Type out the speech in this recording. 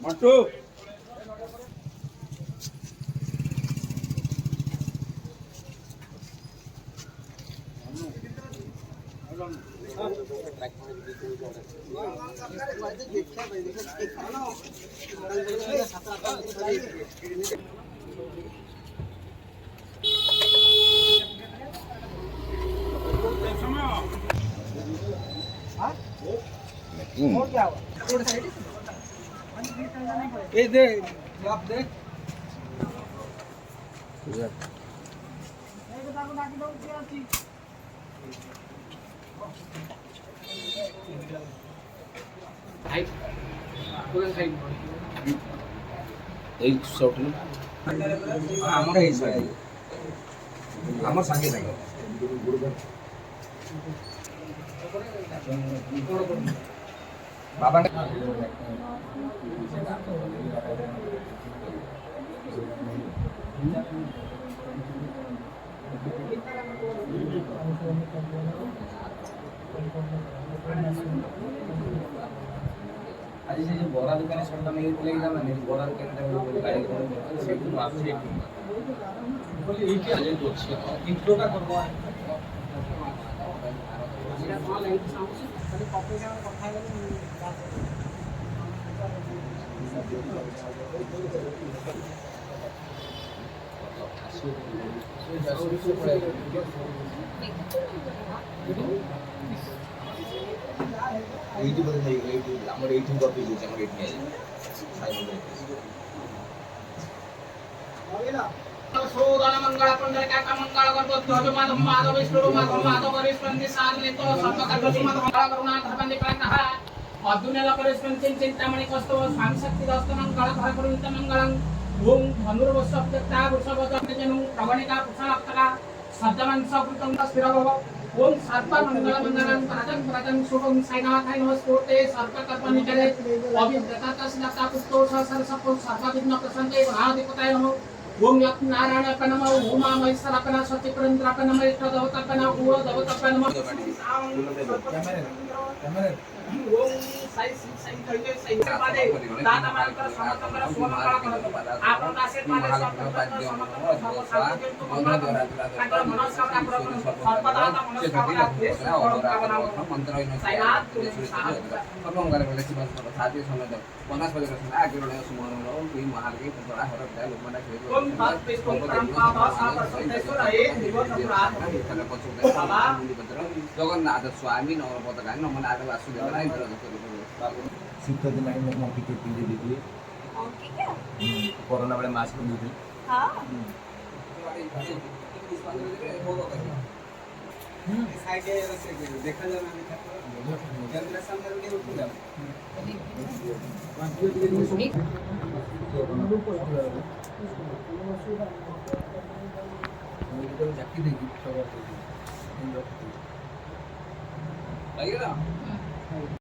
মাটু এই দে লাভ দে এই সবটা আমার এই সাইড আমার সঙ্গে নাই বাবা ଆଜି ସେ ଯୋଉ ବରା ଦୋକାନୀ ସନ୍ତା ନେଇକି ପଳେଇ ଯାଉନାହାନ୍ତି ବରା ଦୋକାନୀଟା ଗାଡ଼ି ସେଇଠୁ ଆସୁଛି ବୋଲି ଏଇଠି ଆଜି ଅଛି ଇଣ୍ଟ୍ରୋଟା କରିବ এইটি বোধ এইটি আমার এইটি কপি দিয়েছে আমার এইটি নিয়ে सोदान मंगल पंडर का मंगल करतो ध्वज माधव माधव विष्णु माधव माधव परिस्पंदि साधने तो सर्वकर्मसु माधव करुणा धर्मनि प्राणः अधुने लकरेस्पं चिंतामणि कस्तो स्वामी शक्ति दस्तनं कळ भर करुणित मंगलं ओम धनुर्वशब्दता वृषभजनु प्रवणिका पुषाक्तका सद्दमन सकृतं स्थिरभव ओम सर्व मंगल मंगलं प्रातन प्रातन शुभं साईनाथाय नमस्ते सर्व कर्मणि करे अभिव्रता तस्नाता पुष्टो सरसपो सर्वविघ्न प्रसन्ते महाधिपताय नमः ओम नारायण नमः ओम महेश्वर सत्यपुरेंद्र नमः इष्ट देवता नमः ओम देवता नमः ओम साई साई करके साई पादे दाता मानकर समतकर सोमकर आपण दासे पादे समतकर समतकर मंगल द्वारा ताकर मनस्कार प्रभु सर्वदाता मनस्कार मंत्र साईनाथ सर्वंगार बोले शिव साथी समेत वनस्पति रचना आगिरण सुमन श्री महादेव पुतळा हरद लोकमाना ओम विष्णु परमपाद सापसंतेश्वर हे दिवसपुराण जगन्नाथ स्वामी नवरपतका नमनाथ वासुदेव ଶୀତ ଦିନ ମୁଁ ମଙ୍କି ଟୋପି ଦେଇଥିଲି କରୋନା ବେଳେ ମାସ୍କ ପିନ୍ଧୁଥିଲି ଚାକି ଦେଇକି